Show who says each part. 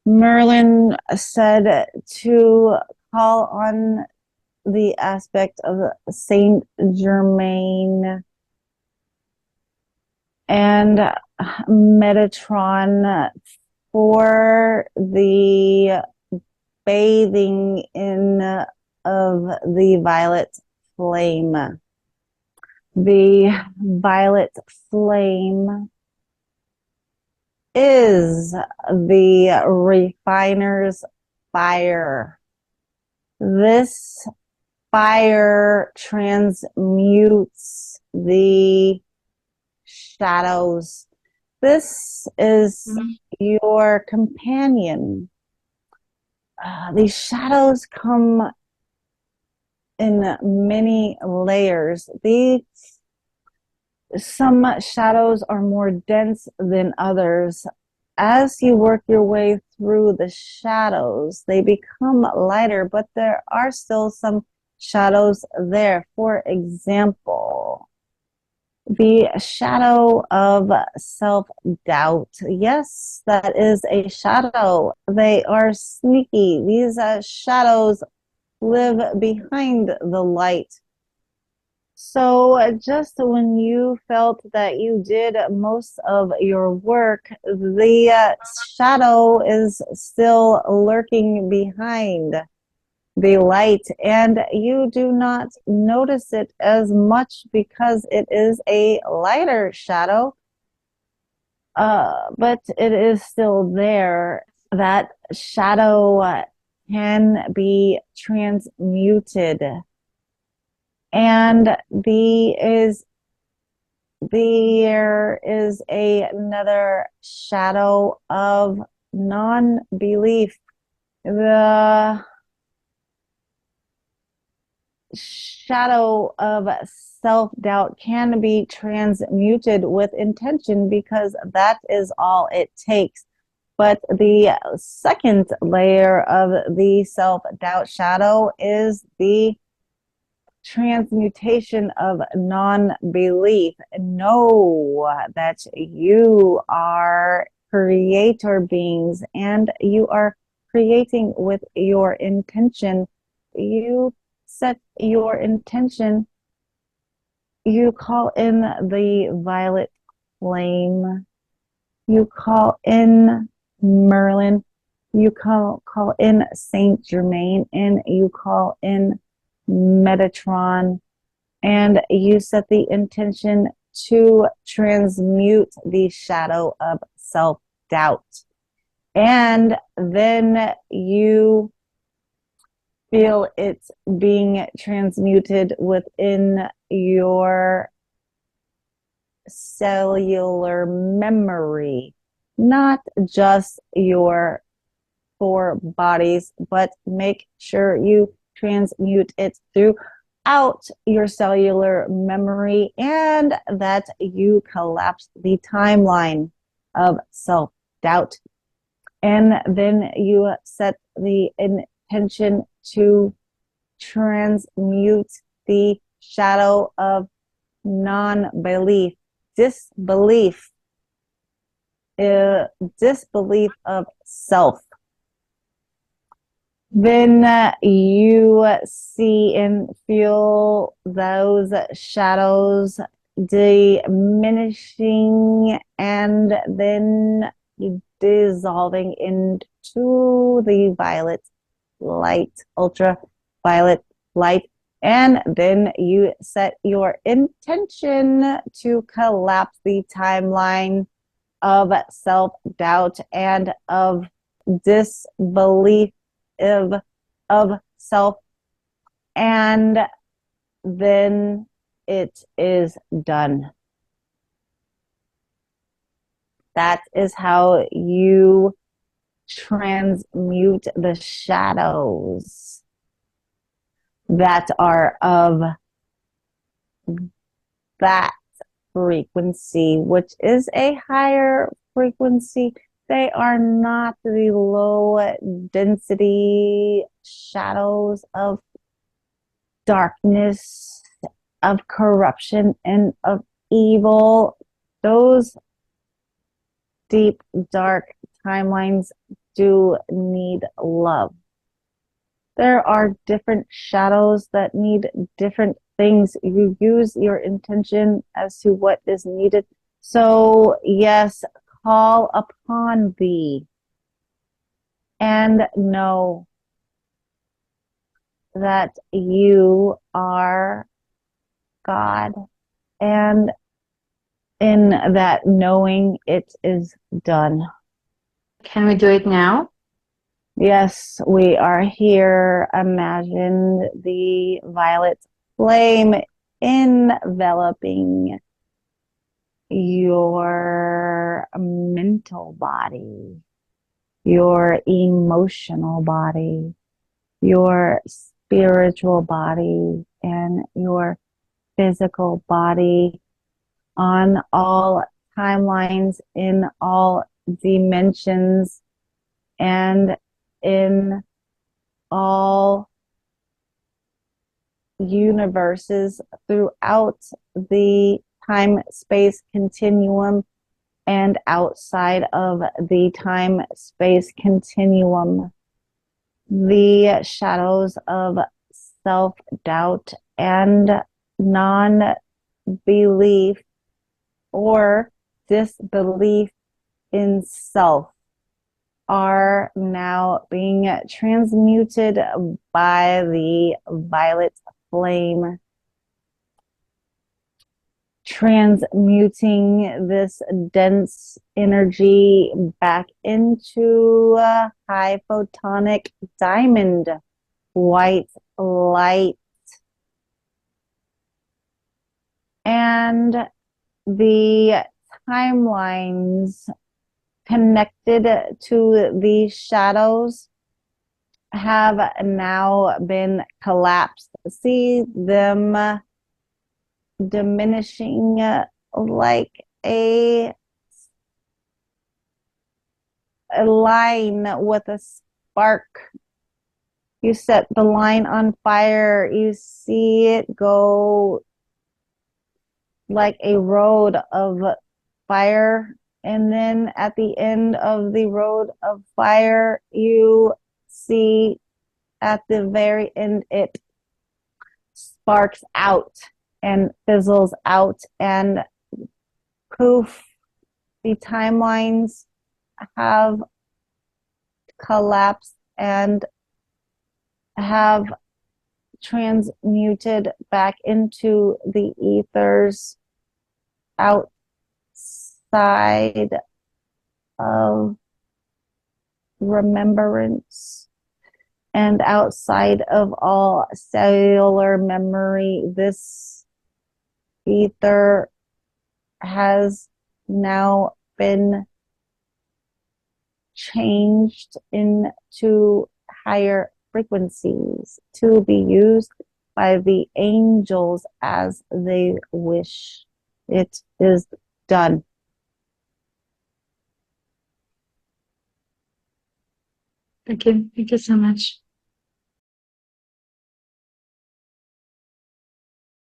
Speaker 1: Merlin said to call on the aspect of Saint Germain and Metatron for the bathing in of the violet flame. The violet flame is the refiner's fire. This fire transmutes the shadows. This is your companion. These shadows come in many layers. Some shadows are more dense than others. As you work your way through the shadows, they become lighter, but there are still some shadows there. For example, the shadow of self-doubt. Yes, that is a shadow. They are sneaky. These shadows live behind the light. So just when you felt that you did most of your work, the shadow is still lurking behind the light, and you do not notice it as much because it is a lighter shadow, but it is still there. That shadow can be transmuted, and there is another shadow of non-belief. The shadow of self-doubt can be transmuted with intention because that is all it takes. But the second layer of the self-doubt shadow is the transmutation of non-belief. Know that you are creator beings and you are creating with your intention. You set your intention. You call in the violet flame. You call in Merlin. You call in Saint Germain, and you call in Metatron, and you set the intention to transmute the shadow of self-doubt. And then you feel it being transmuted within your cellular memory, not just your four bodies, but make sure you transmute it throughout your cellular memory and that you collapse the timeline of self-doubt. And then you set the intention to transmute the shadow of non-belief, disbelief, disbelief of self. Then you see and feel those shadows diminishing and then dissolving into the violet light, ultraviolet light. And then you set your intention to collapse the timeline of self-doubt and of disbelief of self, and then it is done. That is how you transmute the shadows that are of that frequency, which is a higher frequency. They are not the low density shadows of darkness, of corruption, and of evil. Those deep, dark timelines do need love. There are different shadows that need different things. You use your intention as to what is needed. So, yes, call upon thee and know that you are God. And in that knowing, it is done.
Speaker 2: Can we do it now?
Speaker 1: Yes, we are here. Imagine the violet flame enveloping your mental body, your emotional body, your spiritual body, and your physical body on all timelines, in all dimensions, and in all universes throughout the time-space continuum and outside of the time-space continuum. The shadows of self-doubt and non-belief or disbelief in self are now being transmuted by the violet flame, transmuting this dense energy back into high photonic diamond white light. And the timelines connected to these shadows have now been collapsed. See them diminishing like a line with a spark. You set the line on fire, you see it go like a road of fire, and then at the end of the road of fire, you see at the very end it sparks out and fizzles out, and poof, the timelines have collapsed and have transmuted back into the ethers outside of remembrance and outside of all cellular memory. This ether has now been changed into higher frequencies to be used by the angels as they wish. It is done.
Speaker 2: Okay, thank you so much.